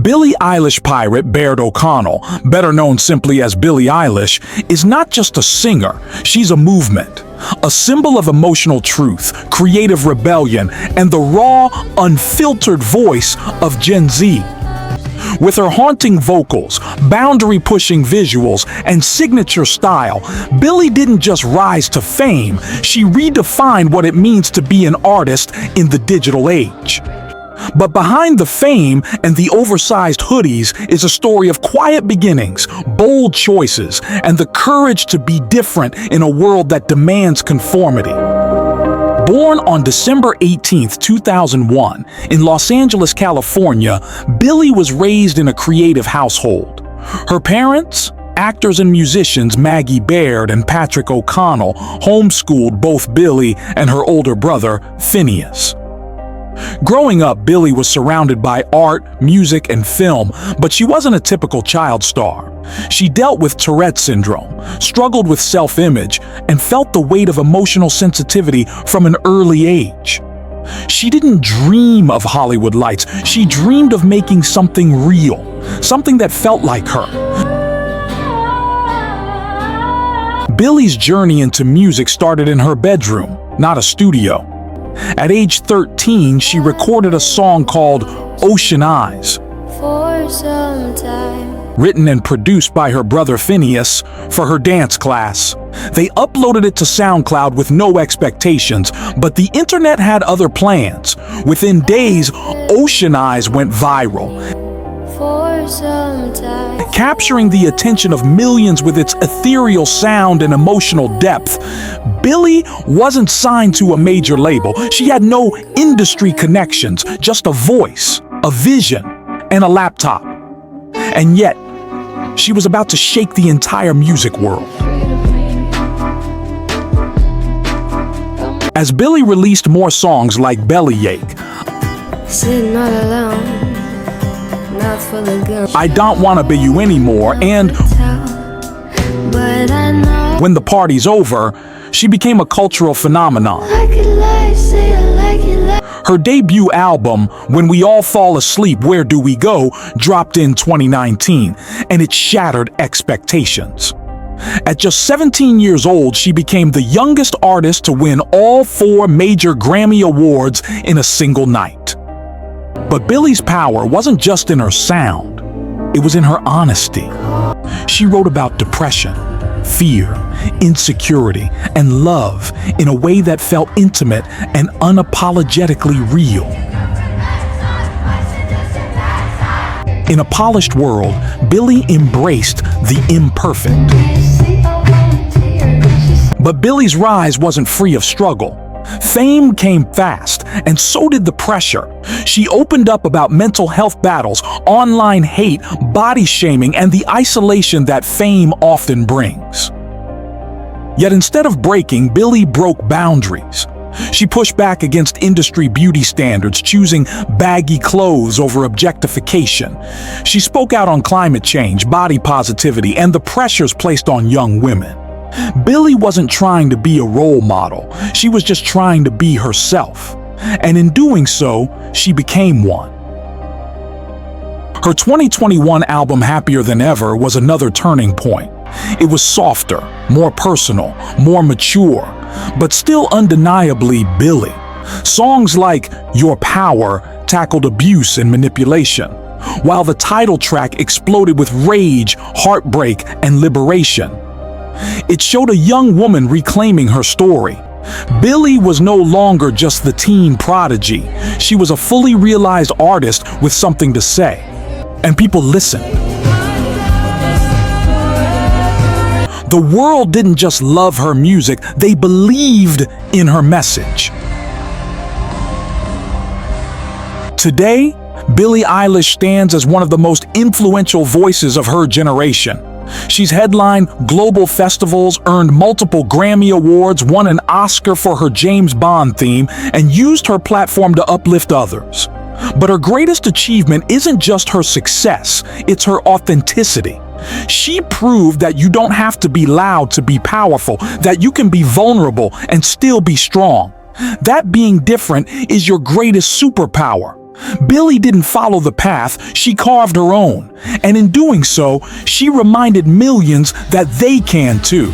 Billie Eilish pirate Baird O'Connell, better known simply as Billie Eilish, is not just a singer, she's a movement. A symbol of emotional truth, creative rebellion, and the raw, unfiltered voice of Gen Z. With her haunting vocals, boundary-pushing visuals, and signature style, Billie didn't just rise to fame, she redefined what it means to be an artist in the digital age. But behind the fame and the oversized hoodies is a story of quiet beginnings, bold choices, and the courage to be different in a world that demands conformity. Born on December 18, 2001, in Los Angeles, California, Billie was raised in a creative household. Her parents, actors and musicians Maggie Baird and Patrick O'Connell, homeschooled both Billie and her older brother, Finneas. Growing up, Billie was surrounded by art, music, and film, but she wasn't a typical child star. She dealt with Tourette syndrome, struggled with self-image, and felt the weight of emotional sensitivity from an early age. She didn't dream of Hollywood lights, she dreamed of making something real, something that felt like her. Billie's journey into music started in her bedroom, not a studio. At age 13, she recorded a song called Ocean Eyes, written and produced by her brother Finneas for her dance class. They uploaded it to SoundCloud with no expectations, but the internet had other plans. Within days, Ocean Eyes went viral, capturing the attention of millions with its ethereal sound and emotional depth. Billie wasn't signed to a major label. She had no industry connections, just a voice, a vision, and a laptop. And yet, she was about to shake the entire music world. As Billie released more songs like Bellyache, Sitting all alone, not for the gun. I Don't Wanna Be You Anymore, and But I know When the Party's Over, she became a cultural phenomenon. I could lie, say I like it like Her debut album, When We All Fall Asleep, Where Do We Go, dropped in 2019, and it shattered expectations. At just 17 years old, she became the youngest artist to win all 4 major Grammy Awards in a single night. But Billie's power wasn't just in her sound, it was in her honesty. She wrote about depression, fear, insecurity, and love in a way that felt intimate and unapologetically real. In a polished world, Billie embraced the imperfect. But Billie's rise wasn't free of struggle. Fame came fast, and so did the pressure. She opened up about mental health battles, online hate, body shaming, and the isolation that fame often brings. Yet instead of breaking, Billie broke boundaries. She pushed back against industry beauty standards, choosing baggy clothes over objectification. She spoke out on climate change, body positivity, and the pressures placed on young women. Billie wasn't trying to be a role model, she was just trying to be herself. And in doing so, she became one. Her 2021 album Happier Than Ever was another turning point. It was softer, more personal, more mature, but still undeniably Billie. Songs like Your Power tackled abuse and manipulation, while the title track exploded with rage, heartbreak, and liberation. It showed a young woman reclaiming her story. Billie was no longer just the teen prodigy. She was a fully realized artist with something to say. And people listened. The world didn't just love her music, they believed in her message. Today, Billie Eilish stands as one of the most influential voices of her generation. She's headlined global festivals, earned multiple Grammy Awards, won an Oscar for her James Bond theme, and used her platform to uplift others. But her greatest achievement isn't just her success, it's her authenticity. She proved that you don't have to be loud to be powerful, that you can be vulnerable and still be strong. That being different is your greatest superpower. Billie didn't follow the path, she carved her own. And in doing so, she reminded millions that they can too.